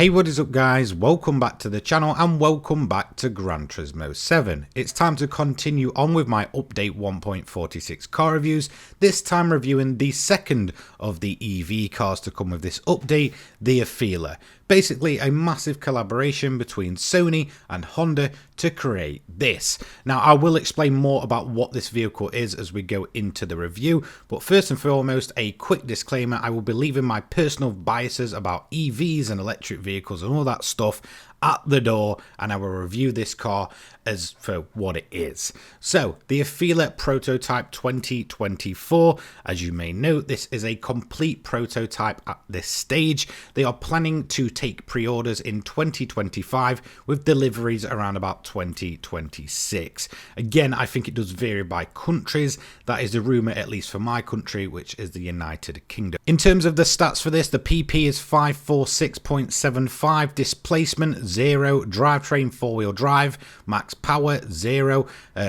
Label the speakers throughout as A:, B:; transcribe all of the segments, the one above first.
A: Hey, what is up guys, welcome back to the channel and welcome back to Gran Turismo 7. It's time to continue on with my update 1.46 car reviews, this time reviewing the second of the EV cars to come with this update, the AFEELA. Basically a massive collaboration between Sony and Honda to create this. Now I will explain more about what this vehicle is as we go into the review, but first and foremost a quick disclaimer: I will be leaving my personal biases about EVs and electric vehicles and all that stuff at the door, and I will review this car as for what it is. So the AFEELA Prototype 2024, as you may know, this is a complete prototype at this stage. They are planning to take pre-orders in 2025 with deliveries around about 2026. Again, I think it does vary by countries. That is the rumor, at least for my country, which is the United Kingdom. In terms of the stats for this, the PP is 546.75, displacement 0, drivetrain 4-wheel drive, max power 0,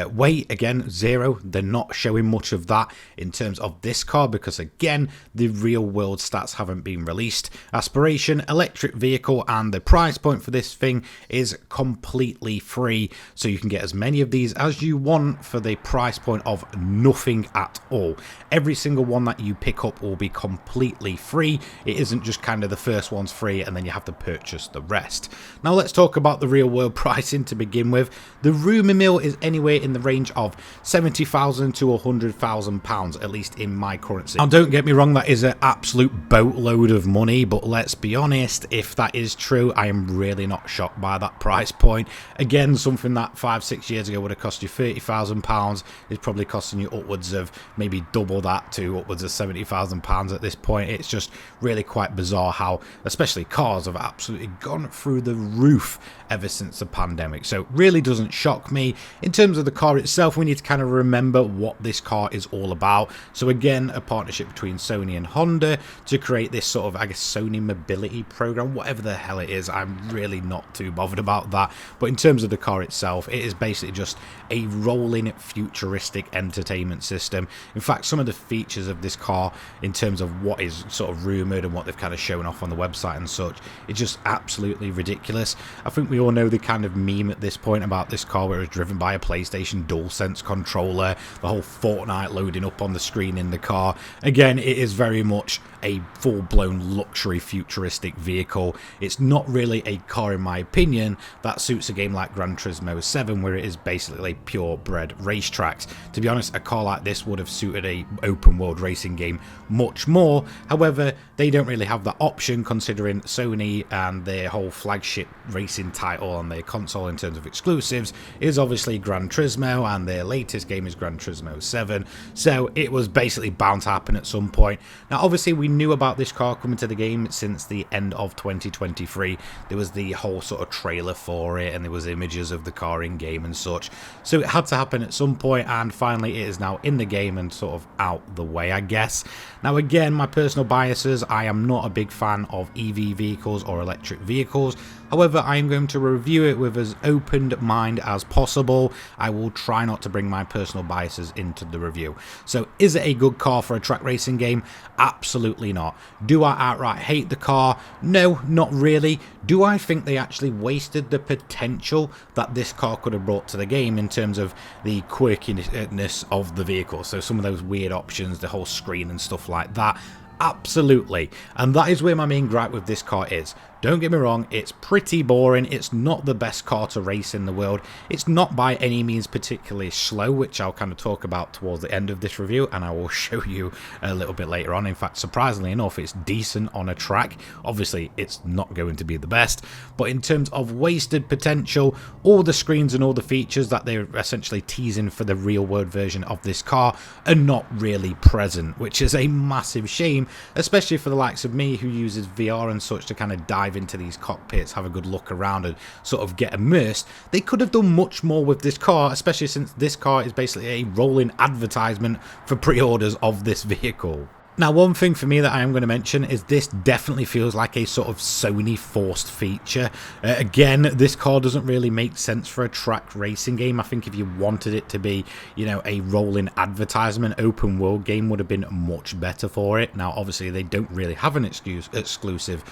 A: weight again 0. They're not showing much of that in terms of this car because again the real world stats haven't been released. Aspiration, electric vehicle, and the price point for this thing is completely free, so you can get as many of these as you want for the price point of nothing at all. Every single one that you pick up will be completely free. It isn't just kind of the first one's free and then you have to purchase the rest. Now let's talk about the real world pricing to begin with. The rumour mill is anywhere in the range of £70,000 to £100,000, at least in my currency. Now don't get me wrong, that is an absolute boatload of money, but let's be honest, if that is true, I am really not shocked by that price point. Again, something that 5-6 years ago would have cost you £30,000 is probably costing you upwards of maybe double that to upwards of £70,000 at this point. It's just really quite bizarre how especially cars have absolutely gone through the roof ever since the pandemic, so it really doesn't shock me. In terms of the car itself, we need to kind of remember what this car is all about. So again, a partnership between Sony and Honda to create this sort of, I guess, Sony mobility program, whatever the hell it is. I'm really not too bothered about that, but in terms of the car itself, it is basically just a rolling futuristic entertainment system. In fact, some of the features of this car in terms of what is sort of rumoured and what they've kind of shown off on the website and such, it's just absolutely ridiculous. I think we all know the kind of meme at this point about this car where it was driven by a PlayStation DualSense controller, the whole Fortnite loading up on the screen in the car. Again, it is very much a full-blown luxury futuristic vehicle. It's not really a car, in my opinion, that suits a game like Gran Turismo 7 where it is basically purebred racetracks. To be honest, a car like this would have suited a open world racing game much more. However, they don't really have that option considering Sony and their whole flagship racing title on their console in terms of exclusives is obviously Gran Turismo, and their latest game is Gran Turismo 7, so it was basically bound to happen at some point. Now obviously we knew about this car coming to the game since the end of 2023. There was the whole sort of trailer for it and there was images of the car in game and such, so it had to happen at some point, and finally it is now in the game and sort of out the way, I guess. Now again, my personal biases, I am not a big fan of EV vehicles or electric vehicles. However, I am going to review it with as open mind as possible. I will try not to bring my personal biases into the review. So is it a good car for a track racing game? Absolutely not. Do I outright hate the car? No, not really. Do I think they actually wasted the potential that this car could have brought to the game in terms of the quirkiness of the vehicle? So some of those weird options, the whole screen and stuff like that. Absolutely, and that is where my main gripe with this car is. Don't get me wrong, it's pretty boring. It's not the best car to race in the world. It's not by any means particularly slow, which I'll kind of talk about towards the end of this review, and I will show you a little bit later on. In fact, surprisingly enough, it's decent on a track. Obviously, it's not going to be the best, but in terms of wasted potential, all the screens and all the features that they're essentially teasing for the real world version of this car are not really present, which is a massive shame, especially for the likes of me who uses VR and such to kind of dive into these cockpits, have a good look around and sort of get immersed. They could have done much more with this car, especially since this car is basically a rolling advertisement for pre-orders of this vehicle. Now, one thing for me that I am going to mention is this definitely feels like a sort of Sony forced feature. Again, this car doesn't really make sense for a track racing game. I think if you wanted it to be, you know, a rolling advertisement open world game would have been much better for it. Now, obviously, they don't really have an exclusive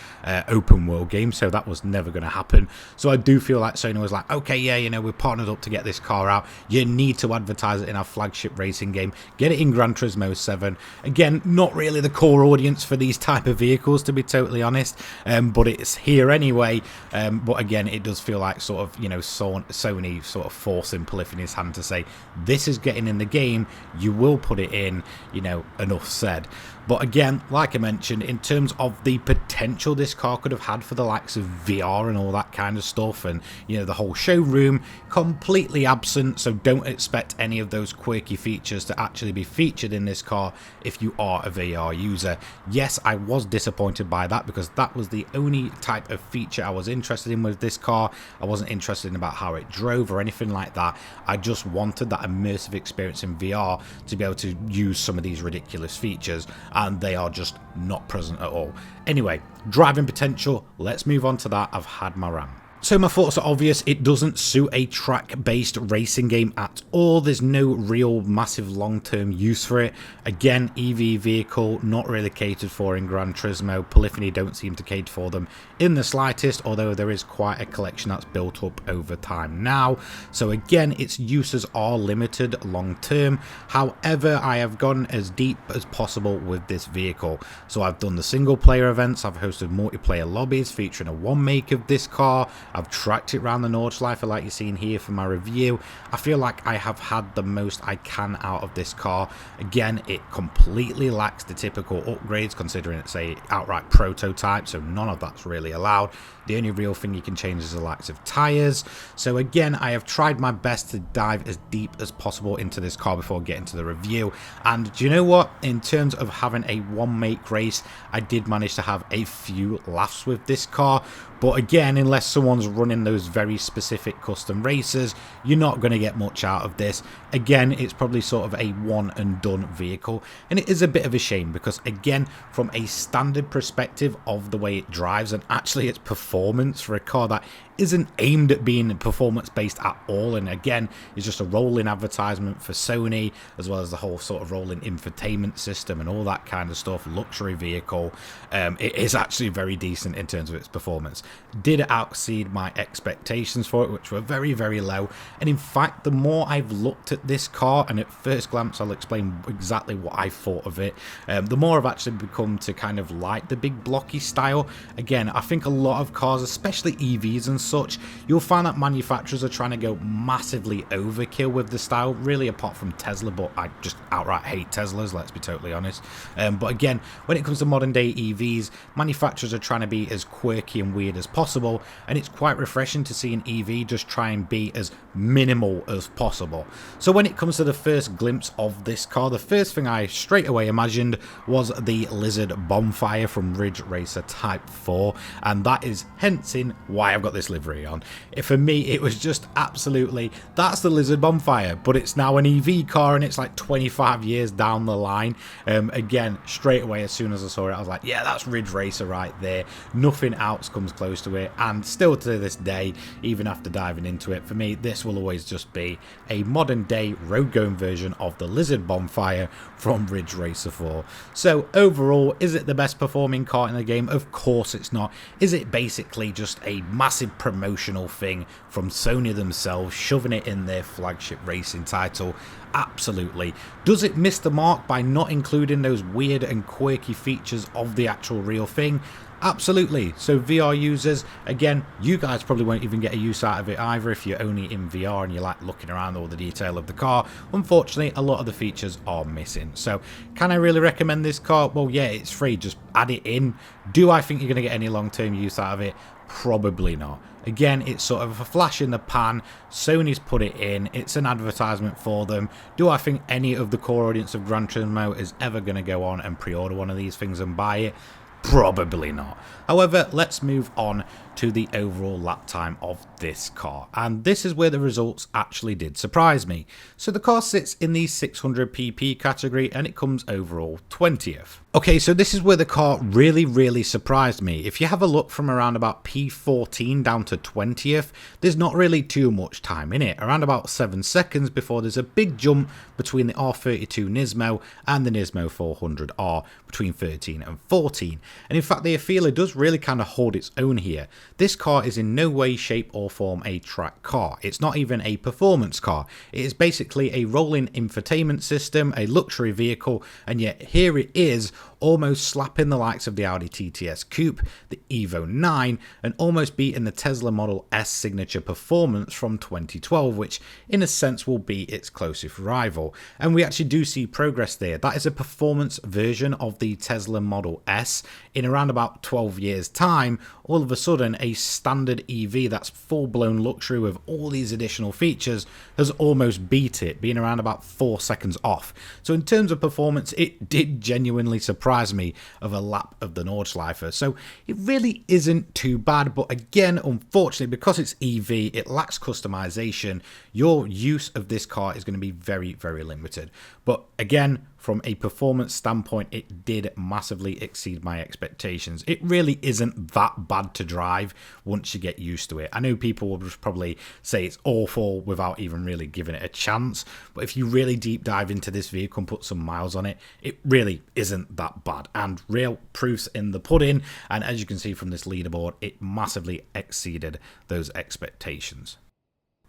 A: open world game, so that was never going to happen. So I do feel like Sony was like, okay, yeah, you know, we're partnered up to get this car out. You need to advertise it in our flagship racing game. Get it in Gran Turismo 7. Again, not really the core audience for these type of vehicles, to be totally honest, but it's here anyway. But again, it does feel like sort of, you know, Sony sort of forcing Polyphony's hand to say, this is getting in the game, you will put it in, you know, enough said. But again, like I mentioned, in terms of the potential this car could have had for the likes of VR and all that kind of stuff, and, you know, the whole showroom, completely absent, so don't expect any of those quirky features to actually be featured in this car if you are a VR user. Yes, I was disappointed by that because that was the only type of feature I was interested in with this car. I wasn't interested in about how it drove or anything like that. I just wanted that immersive experience in VR to be able to use some of these ridiculous features, and they are just not present at all. Anyway, driving potential, let's move on to that. I've had my rant. So my thoughts are obvious. It doesn't suit a track-based racing game at all. There's no real massive long-term use for it. Again, EV vehicle, not really catered for in Gran Turismo. Polyphony don't seem to cater for them in the slightest, although there is quite a collection that's built up over time now. So again, its uses are limited long-term. However, I have gone as deep as possible with this vehicle. So I've done the single-player events. I've hosted multiplayer lobbies featuring a one make of this car. I've tracked it around the Nordschleife like you're seeing here for my review. I feel like I have had the most I can out of this car. Again, it completely lacks the typical upgrades considering it's a outright prototype, so none of that's really allowed. The only real thing you can change is the likes of tyres. So again, I have tried my best to dive as deep as possible into this car before getting to the review. And do you know what? In terms of having a one make race, I did manage to have a few laughs with this car. But again, unless someone's running those very specific custom races, you're not going to get much out of this. Again, it's probably sort of a one and done vehicle. And it is a bit of a shame because, again, from a standard perspective of the way it drives and actually its performance for a car that isn't aimed at being performance based at all, and again is just a rolling advertisement for Sony, as well as the whole sort of rolling infotainment system and all that kind of stuff, luxury vehicle, it is actually very decent in terms of its performance. Did exceed my expectations for it, which were very, very low. And in fact, the more I've looked at this car, and at first glance I'll explain exactly what I thought of it, the more I've actually become to kind of like the big blocky style. Again, I think a lot of cars, especially EVs and such, you'll find that manufacturers are trying to go massively overkill with the style, really, apart from Tesla, but I just outright hate Teslas, let's be totally honest. But again, when it comes to modern day EVs, manufacturers are trying to be as quirky and weird as possible, and it's quite refreshing to see an EV just try and be as minimal as possible. So when it comes to the first glimpse of this car, the first thing I straight away imagined was the Lizard Bonfire from Ridge Racer Type 4, and that is hence in why I've got this livery on. For me, it was just absolutely, that's the Lizard Bonfire, but it's now an EV car and it's like 25 years down the line. Again, straight away as soon as I saw it, I was like, yeah, that's Ridge Racer right there. Nothing else comes close to it, and still to this day, even after diving into it, for me this will always just be a modern day road going version of the Lizard Bonfire from Ridge Racer 4. So overall, is it the best performing car in the game? Of course it's not. Is it basically just a massive promotional thing from Sony themselves, shoving it in their flagship racing title? Absolutely. Does it miss the mark by not including those weird and quirky features of the actual real thing? Absolutely. So VR users, again, you guys probably won't even get a use out of it either if you're only in VR and you like looking around all the detail of the car. Unfortunately, a lot of the features are missing. So can I really recommend this car? Well, yeah, it's free. Just add it in. Do I think you're going to get any long-term use out of it? Probably not. Again, it's sort of a flash in the pan. Sony's put it in. It's an advertisement for them. Do I think any of the core audience of Gran Turismo is ever going to go on and pre-order one of these things and buy it? Probably not. However, let's move on to the overall lap time of this car, and this is where the results actually did surprise me. So the car sits in the 600 pp category and it comes overall 20th. Okay, so this is where the car really surprised me. If you have a look from around about P14 down to 20th, there's not really too much time in it. Around about 7 seconds before there's a big jump between the R32 Nismo and the Nismo 400R between 13 and 14. And in fact, the AFEELA does really kind of hold its own here. This car is in no way, shape or form a track car. It's not even a performance car. It is basically a rolling infotainment system, a luxury vehicle, and yet here it is, almost slapping the likes of the Audi TTS Coupe, the Evo 9, and almost beating the Tesla Model S signature performance from 2012, which in a sense will be its closest rival. And we actually do see progress there. That is a performance version of the Tesla Model S. In around about 12 years time, all of a sudden a standard EV that's full-blown luxury with all these additional features has almost beat it, being around about 4 seconds off. So in terms of performance, it did genuinely surprise me of a lap of the Nordschleife. So it really isn't too bad, but again, unfortunately, because it's EV, it lacks customization. Your use of this car is going to be very limited. But again, from a performance standpoint, it did massively exceed my expectations. It really isn't that bad to drive once you get used to it. I know people will just probably say it's awful without even really giving it a chance, but if you really deep dive into this vehicle and put some miles on it, it really isn't that bad. And real proofs in the pudding, and as you can see from this leaderboard, it massively exceeded those expectations.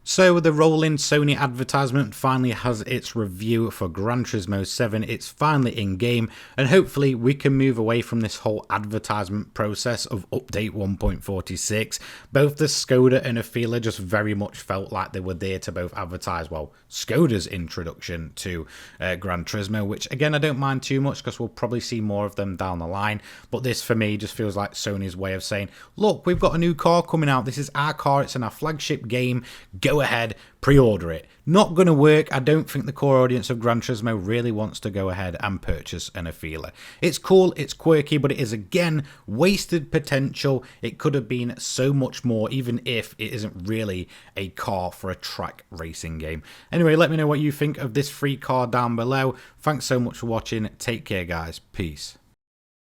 A: So the rolling Sony advertisement finally has its review for Gran Turismo 7. It's finally in game, and hopefully we can move away from this whole advertisement process of update 1.46. Both the Skoda and AFEELA just very much felt like they were there to both advertise, well, Skoda's introduction to Gran Turismo, which again I don't mind too much because we'll probably see more of them down the line, but this for me just feels like Sony's way of saying, look, we've got a new car coming out, this is our car, it's in our flagship game, go ahead, pre-order it. Not going to work. I don't think the core audience of Gran Turismo really wants to go ahead and purchase an AFEELA. It's cool, it's quirky, but it is again wasted potential. It could have been so much more, even if it isn't really a car for a track racing game. Anyway, let me know what you think of this free car down below. Thanks so much for watching. Take care, guys. Peace.